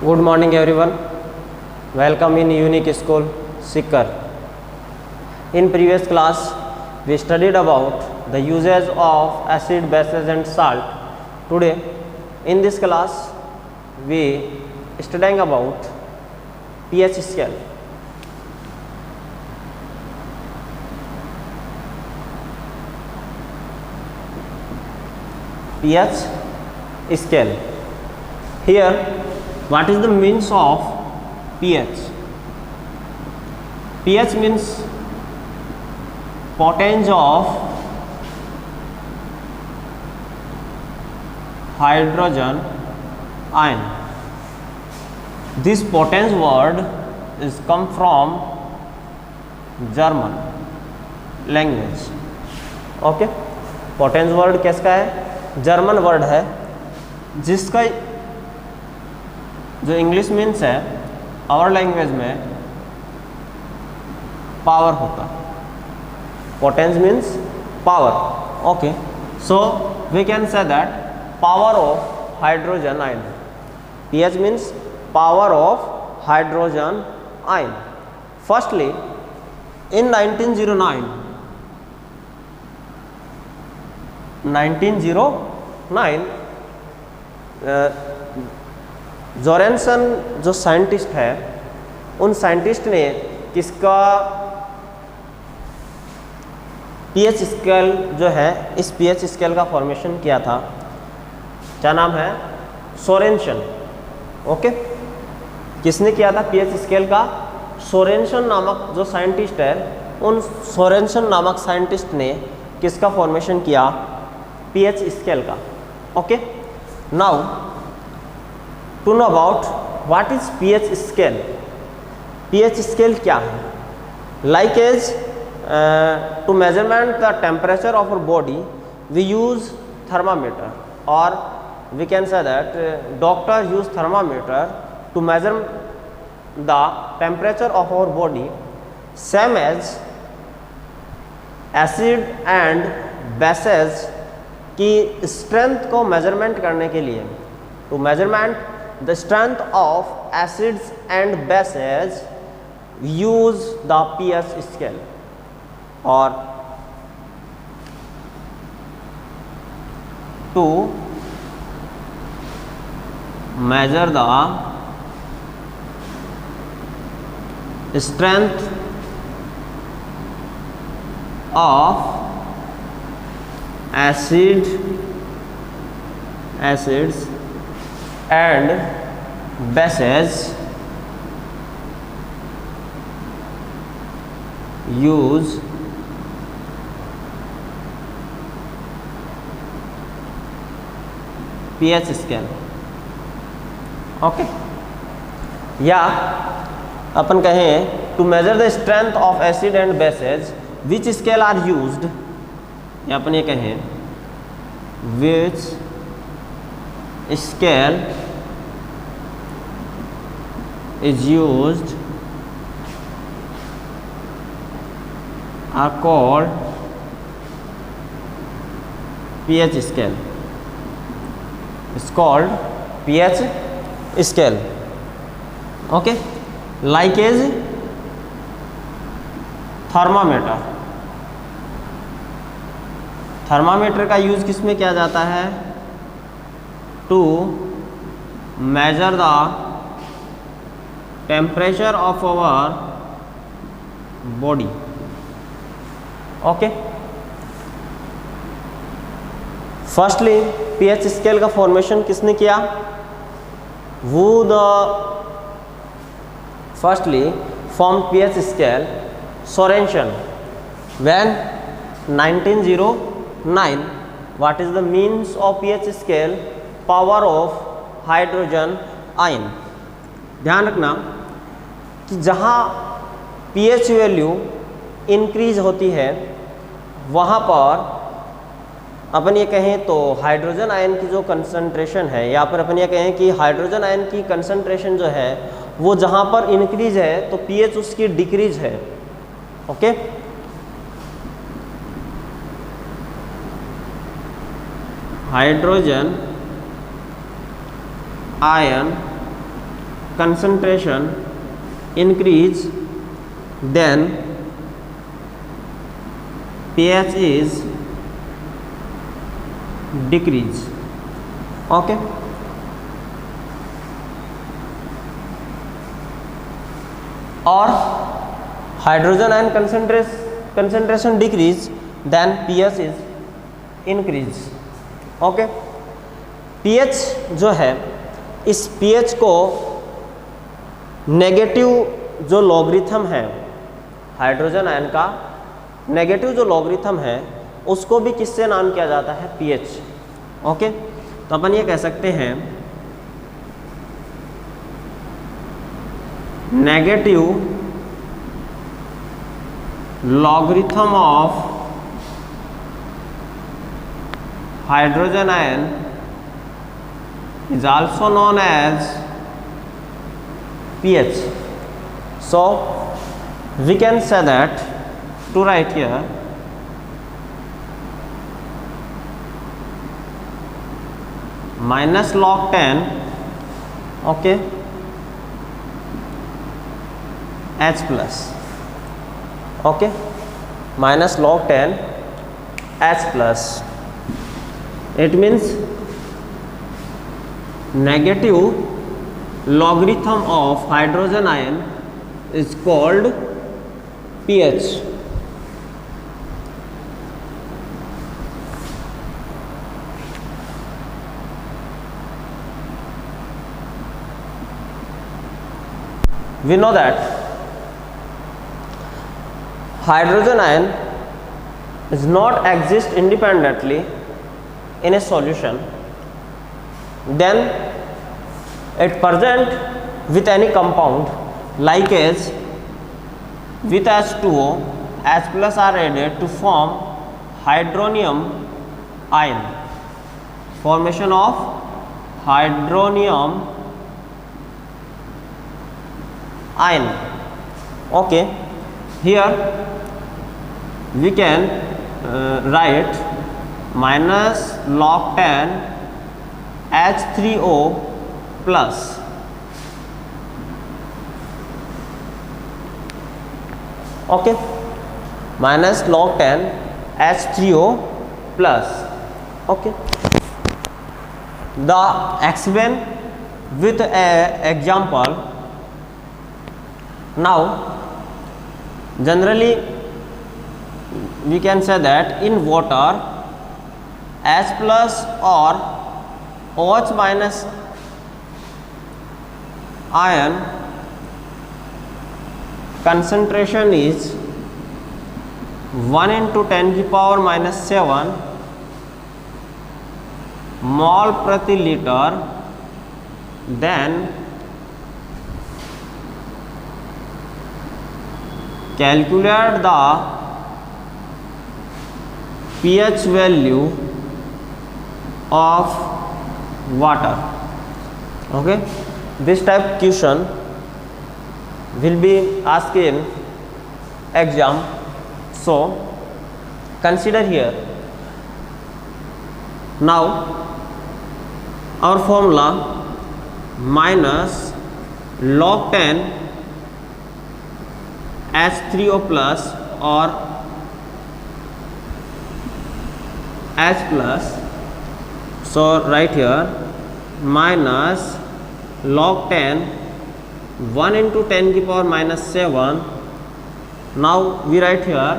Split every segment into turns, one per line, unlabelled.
Good morning everyone. Welcome in Unique School, Sikar. In previous class, we studied about the uses of acid, bases and salt. Today, in this class, we studying about pH scale. pH scale. Here, what is the means of pH? pH means potence of hydrogen ion. This potence word is come from German language. Okay, पोटेंस word किसका है? German word है, जिसका जो English means है our language में power होता है. पोटेंस means power. Okay, so we can say that power of hydrogen ion. pH means power of hydrogen ion. Firstly in 1909 Sorensen जो साइंटिस्ट है, उन साइंटिस्ट ने किसका pH स्केल जो है, इस pH स्केल का फॉर्मेशन किया था. क्या नाम है? सोरेंसन. ओके, किसने किया था pH स्केल का? सोरेंसन नामक जो साइंटिस्ट है, उन सोरेंसन नामक साइंटिस्ट ने किसका फॉर्मेशन किया? pH स्केल का. Okay, now to know about what is pH scale. pH scale क्या है? Like as to measurement the temperature of our body we use thermometer, और we can say that doctor use thermometer to measure the temperature of our body. Same as acid and bases की strength को measurement करने के लिए, to measurement the strength of acids and bases use the pH scale, or to measure the strength of acids and bases use pH scale. Okay, या अपन कहें to measure the strength of acid and bases which scale are used, या अपन ये कहें which scale is used are called pH scale. It's called pH scale. Okay, like as thermometer. Thermometer का use किस में किया जाता है? To measure the temperature of our body. Okay, firstly pH scale का फॉर्मेशन किसने किया? वो the firstly form pH scale Sorensen when 1909. What is the means of pH scale? Power of hydrogen ion. ध्यान रखना कि जहाँ pH वैल्यू इंक्रीज होती है, वहाँ पर अपन ये कहें तो हाइड्रोजन आयन की जो कंसंट्रेशन है, या फिर अपन ये कहें कि हाइड्रोजन आयन की कंसंट्रेशन जो है वो जहाँ पर इंक्रीज है तो pH उसकी डिक्रीज है. Okay, hydrogen ion concentration increase, then pH is decrease. Okay, or hydrogen ion concentration decrease, then pH is increase. Okay, pH जो है, इस pH को नेगेटिव जो लॉगरिथम है हाइड्रोजन आयन का, नेगेटिव जो लॉगरिथम है उसको भी किससे नाम किया जाता है? pH. ओके, तो अपन ये कह सकते हैं negative logarithm of hydrogen ion is also known as pH. So we can say that, to write here, minus log 10, okay, H plus, okay, minus log 10 H plus. It means negative logarithm of hydrogen ion is called pH. We know that hydrogen ion does not exist independently in a solution, then it present with any compound like as with H2O, H plus are added to form hydronium ion, formation of hydronium ion. Okay, here we can write minus log 10 H3O plus. Okay, minus log 10 H3O plus. Okay, the explain with a example. Now generally we can say that in water H plus or OH minus ion concentration is 1 into 10 की power minus 7 mole प्रति liter. Then calculate the pH value of water. Okay, this type question will be asked in exam. So consider here. Now our formula minus log 10 H3O plus or H plus. So right here minus log 10 1 into 10 की power minus 7. Now we write here,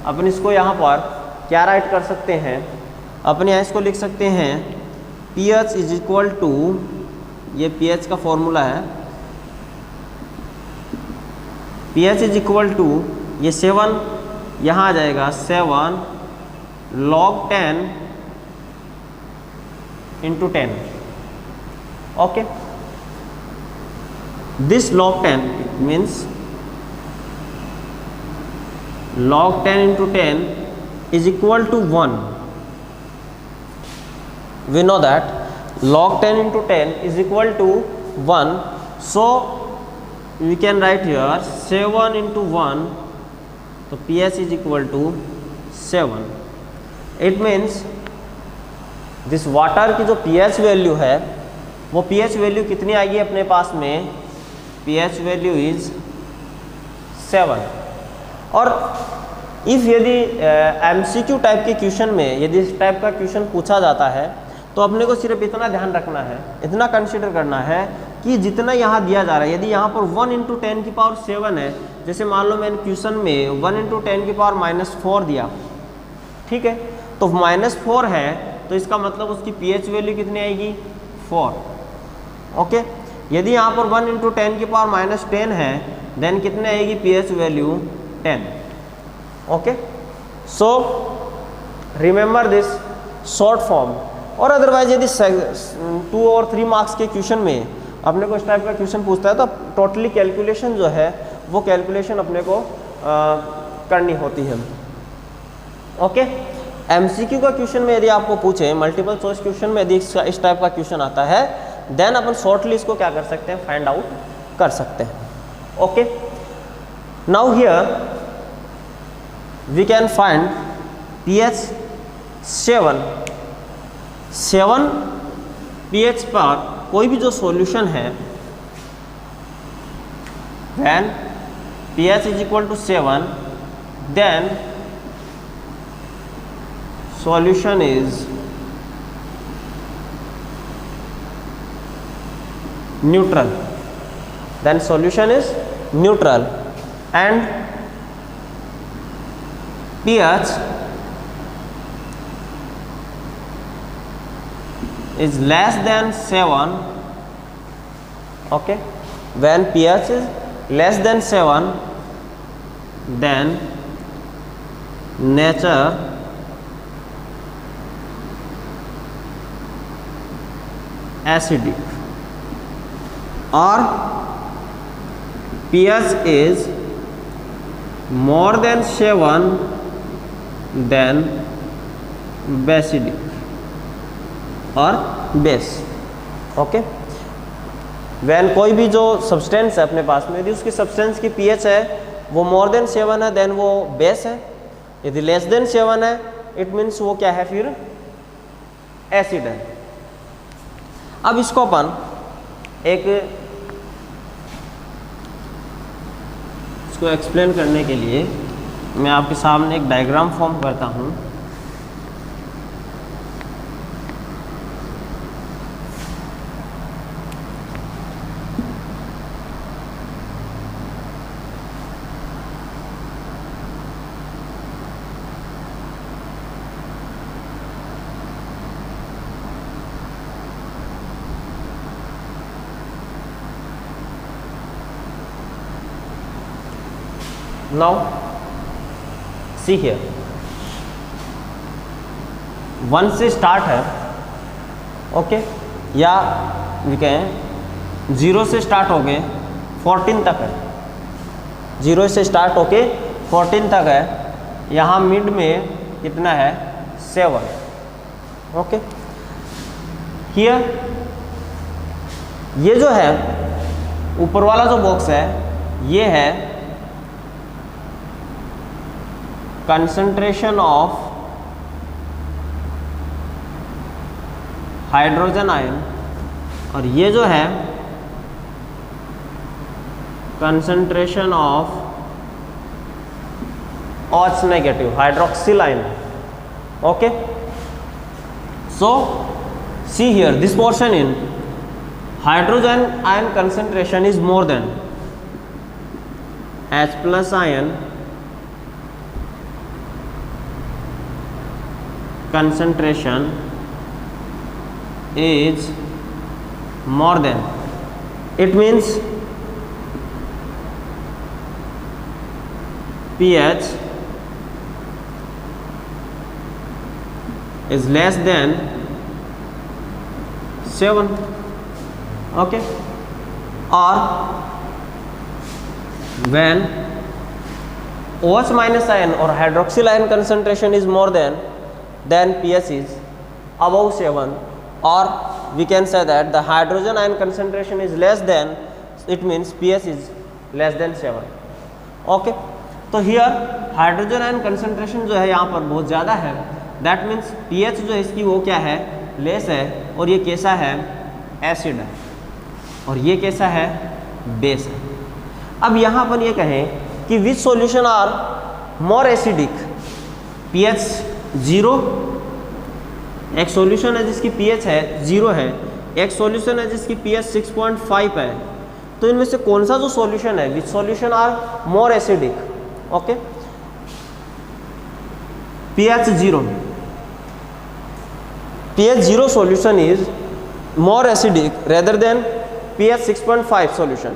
अपन इसको यहाँ पर क्या right कर सकते हैं? अपन यहाँ इसको लिख सकते हैं pH इज इक्वल टू, ये pH का फॉर्मूला है, pH इज इक्वल टू ये 7 यहाँ आ जाएगा 7 log 10 into 10. Okay, this log 10 means log 10 into 10 is equal to 1. We know that log 10 into 10 is equal to 1. So we can write here 7 into 1. So pH is equal to 7. It means this water की जो pH value है वो pH value कितनी आएगी अपने पास में, pH value is 7। और if यदि MCQ टाइप के क्वेश्चन में यदि इस टाइप का क्वेश्चन पूछा जाता है तो अपने को सिर्फ इतना ध्यान रखना है, इतना कंसिडर करना है कि जितना यहाँ दिया जा रहा है, यदि यहाँ पर 1 × 10⁻7 है, जैसे मान लो मैंने क्वेश्चन में 1 × 10⁻⁻4 दिया, ठीक है, तो -4 है तो इसका मतलब उसकी pH वैल्यू कितनी आएगी, 4। ओके, यदि यहाँ पर 1 × 10⁻10 है देन कितने आएगी pH value, 10। Okay, so remember this short form. और अदरवाइज यदि 2 और 3 मार्क्स के क्वेश्चन में अपने को इस टाइप का क्वेश्चन पूछता है तो टोटली कैलकुलेशन जो है वो कैलकुलेशन अपने को करनी होती है। ओके, MCQ का क्वेश्चन में यदि आपको पूछे, मल्टीपल चॉइस क्वेश्चन में यदि इस टाइप का क्वेश्चन आता है देन अपन शॉर्टली इसको क्या कर सकते हैं, फाइंड आउट कर सकते हैं। Okay, now here we can find pH 7 pH पर कोई भी जो सॉल्यूशन है when pH is equal to 7 then solution is neutral, then solution is neutral and pH is less than 7. Okay, when pH is less than 7 then nature acidic, or pH is more than 7 then basidic और base. Okay, van कोई भी जो substance है अपने पास में यदि उसकी substance की pH है वो मोर देन 7 है देन वो बेस है, यदि लेस देन 7 है इट मीन्स वो क्या है, फिर एसिड है। अब इसको अपन एक इसको एक्सप्लेन करने के लिए मैं आपके सामने एक डायग्राम फॉर्म करता हूँ। Now see here, 1 से स्टार्ट है, ओके, या वी कहें 0 से स्टार्ट हो गए 14 तक है, 0 से स्टार्ट होके 14 तक है, यहाँ मिड में कितना है, 7। ओके, हियर ये जो है ऊपर वाला जो बॉक्स है ये है कंसंट्रेशन ऑफ हाइड्रोजन आयन, और ये जो है concentration of OH negative hydroxyl ion. Okay, so see here this portion in hydrogen ion concentration is more than H plus ion concentration is more than, it means pH is less than 7. Okay, or when OH minus ion or hydroxyl ion concentration is more than, then pH is above 7, or we can say that the hydrogen ion concentration is less than, it means pH is less than 7. Okay, तो here hydrogen ion concentration जो है यहाँ पर बहुत ज़्यादा है, that means pH जो है इसकी वो क्या है, लेस है, और ये कैसा है, एसिड है और ये कैसा है, बेस है। अब यहाँ पर ये कहें कि which solution are more acidic, pH 0, एक सॉल्यूशन है जिसकी pH है 0 है, एक सॉल्यूशन है जिसकी pH 6.5 है, तो इनमें से कौन सा जो सॉल्यूशन है, which solution are more acidic, okay. pH 0 solution is more acidic rather than pH 6.5 solution.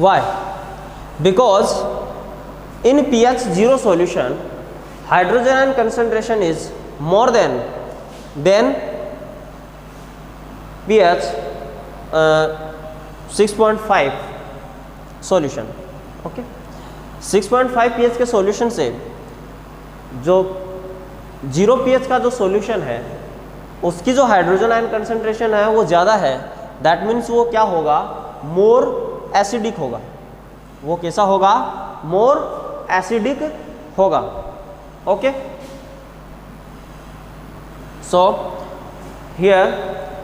Why? Because in pH 0 solution hydrogen ion concentration is more than pH 6.5 solution. Okay, 6.5 pH के solution से जो 0 pH का जो solution है उसकी जो hydrogen ion concentration है वो ज़्यादा है, दैट मीन्स वो क्या होगा, मोर एसिडिक होगा। वो कैसा होगा, मोर एसिडिक होगा, okay. So here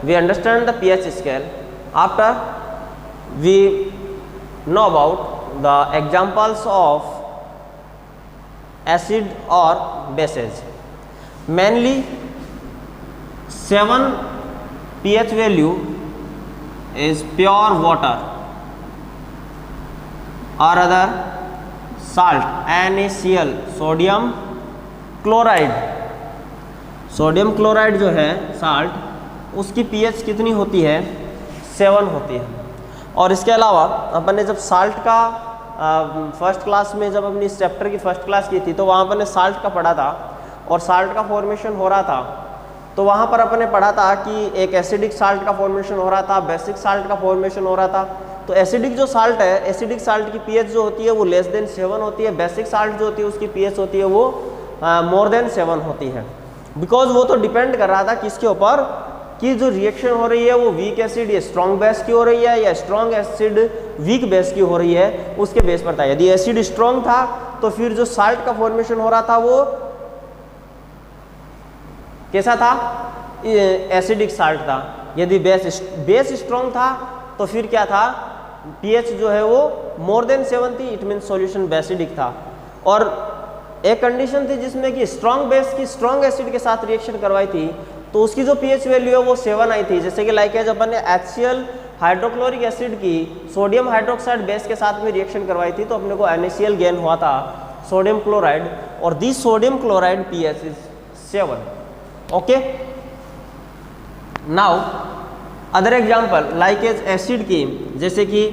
we understand the pH scale after we know about the examples of acid or bases. Mainly 7 pH value is pure water or other salt, NaCl, sodium chloride. Sodium chloride जो है salt, उसकी pH कितनी होती है, 7 होती है। और इसके अलावा अपन ने जब साल्ट का फर्स्ट क्लास में जब अपनी इस चैप्टर की फर्स्ट क्लास की थी तो वहाँ पर ने साल्ट का पढ़ा था और साल्ट का फॉर्मेशन हो रहा था, तो वहाँ पर अपन ने पढ़ा था कि एक एसिडिक साल्ट का फॉर्मेशन हो रहा था, बेसिक साल्ट का फॉर्मेशन हो रहा था। तो एसिडिक जो साल्ट है, एसिडिक साल्ट की pH जो होती है वो लेस देन 7 होती है, बेसिक साल्ट जो होती है उसकी pH होती है वो मोर देन 7 होती है। बिकॉज वो तो डिपेंड कर रहा था किसके ऊपर, कि जो रिएक्शन हो रही है वो वीक एसिड या स्ट्रॉन्ग बेस की हो रही है या स्ट्रॉन्ग एसिड वीक बेस की हो रही है, उसके बेस पर था। यदि एसिड स्ट्रॉन्ग था तो फिर जो साल्ट का फॉर्मेशन हो रहा था वो कैसा था, एसिडिक साल्ट था। यदि बेस स्ट्रॉन्ग था तो फिर क्या था, pH जो है वो मोर देन 7 थी, इट मीन सॉल्यूशन बेसिडिक था। और एक कंडीशन थी जिसमें कि स्ट्रॉन्ग बेस की स्ट्रॉन्ग एसिड के साथ रिएक्शन करवाई थी तो उसकी जो pH वैल्यू है वो 7 आई थी। जैसे कि लाइक एज अपन ने HCl हाइड्रोक्लोरिक एसिड की सोडियम हाइड्रोक्साइड बेस के साथ में रिएक्शन करवाई थी तो अपने को NaCl गेन हुआ था सोडियम क्लोराइड, और this sodium chloride pH is 7, okay. Now other example like as acid की, जैसे कि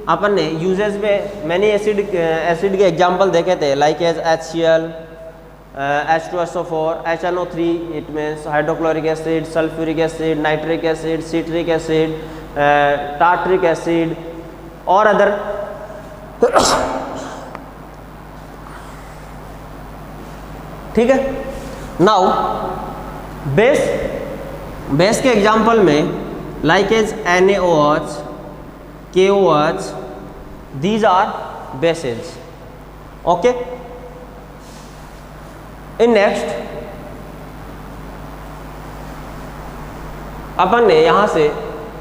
अपन ने यूजेस में मैंने एसिड के एग्जांपल देखे थे, like as HCl, H2SO4, HNO3, it means hydrochloric acid, sulphuric acid, nitric acid, citric acid, tartaric acid और अदर। ठीक है। नाउ बेस के एग्जांपल में like as NaOH, KOH, these are bases, okay। In next अपन ने यहाँ से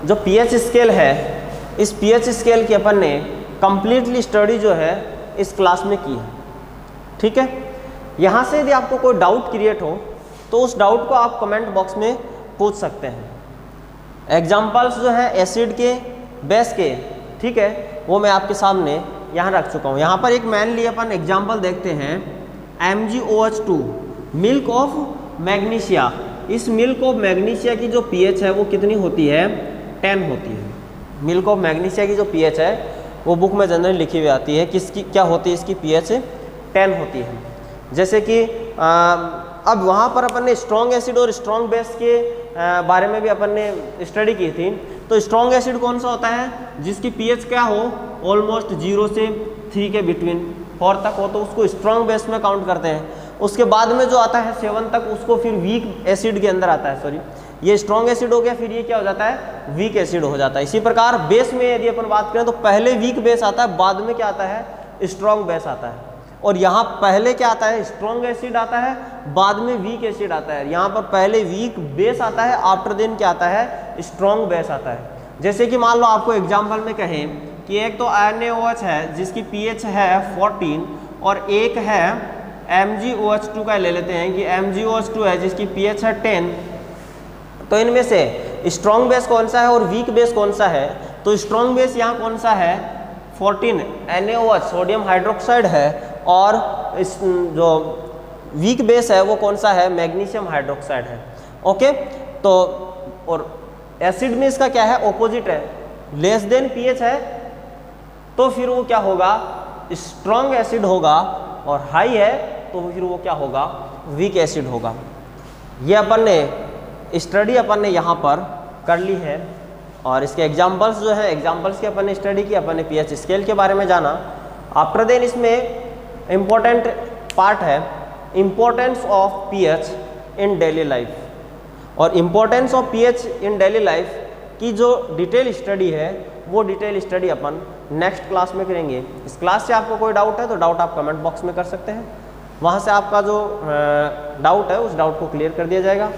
जो pH स्केल है, इस pH स्केल की अपन ने कंप्लीटली स्टडी जो है इस क्लास में की है, ठीक है। यहाँ से यदि आपको कोई डाउट क्रिएट हो तो उस डाउट को आप कमेंट बॉक्स में पूछ सकते हैं। एग्जाम्पल्स जो है एसिड के, बेस के, ठीक है, वो मैं आपके सामने यहाँ रख चुका हूँ। यहाँ पर एक मेनली अपन एग्जाम्पल देखते हैं MgOH2, मिल्क ऑफ मैग्नीशिया। इस मिल्क ऑफ मैग्नीशिया की जो pH है वो कितनी होती है, 10 होती है। मिल्क ऑफ मैग्नीशिया की जो pH है वो बुक में जनरली लिखी हुई आती है, किसकी क्या होती है, इसकी pH 10 होती है। जैसे कि अब वहाँ पर अपन ने स्ट्रॉन्ग एसिड और स्ट्रॉन्ग बेस के बारे में भी अपन ने स्टडी की थी। तो स्ट्रॉन्ग एसिड कौन सा होता है, जिसकी pH क्या हो, ऑलमोस्ट 0 से 3 के बिटवीन 4 तक हो, तो उसको स्ट्रॉन्ग बेस में काउंट करते हैं। उसके बाद में जो आता है 7 तक, उसको फिर वीक एसिड के अंदर आता है। सॉरी, ये स्ट्रॉन्ग एसिड हो गया, फिर ये क्या हो जाता है, वीक एसिड हो जाता है। इसी प्रकार बेस में यदि अपन बात करें तो पहले वीक बेस आता है, बाद में क्या आता है, स्ट्रॉन्ग बेस आता है। और यहाँ पहले क्या आता है, स्ट्रॉन्ग एसिड आता है, बाद में वीक एसिड आता है। यहाँ पर पहले वीक बेस आता है, आफ्टर देन क्या आता है, स्ट्रॉन्ग बेस आता है। जैसे कि मान लो आपको एग्जाम्पल में कहें कि एक तो NaOH है जिसकी pH है 14 और एक है MgOH2 का ले लेते हैं कि MgOH2 है जिसकी pH है 10। तो इनमें से स्ट्रॉन्ग बेस कौन सा है और वीक बेस कौन सा है? तो स्ट्रॉन्ग बेस यहाँ कौन सा है? 14 NaOH सोडियम हाइड्रोक्साइड है और इस जो वीक बेस है वो कौन सा है? मैग्नीशियम हाइड्रोक्साइड है। ओके, तो और एसिड में इसका क्या है? ऑपोजिट है, लेस देन pH है तो फिर वो क्या होगा? स्ट्रॉन्ग एसिड होगा, और हाई है तो फिर वो क्या होगा? वीक एसिड होगा। ये अपन ने स्टडी यहाँ पर कर ली है और इसके एग्जाम्पल्स जो है, एग्जाम्पल्स की अपन ने स्टडी की, अपन ने pH स्केल के बारे में जाना। आफ्टर देन इसमें इम्पोर्टेंट पार्ट है importance of pH in daily life. और importance of pH in daily life की जो डिटेल स्टडी है वो डिटेल स्टडी अपन नेक्स्ट क्लास में करेंगे। इस क्लास से आपको कोई डाउट है तो डाउट आप कमेंट बॉक्स में कर सकते हैं, वहाँ से आपका जो डाउट है उस डाउट को क्लियर कर दिया जाएगा।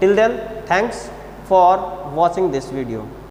Till then, thanks for watching this video.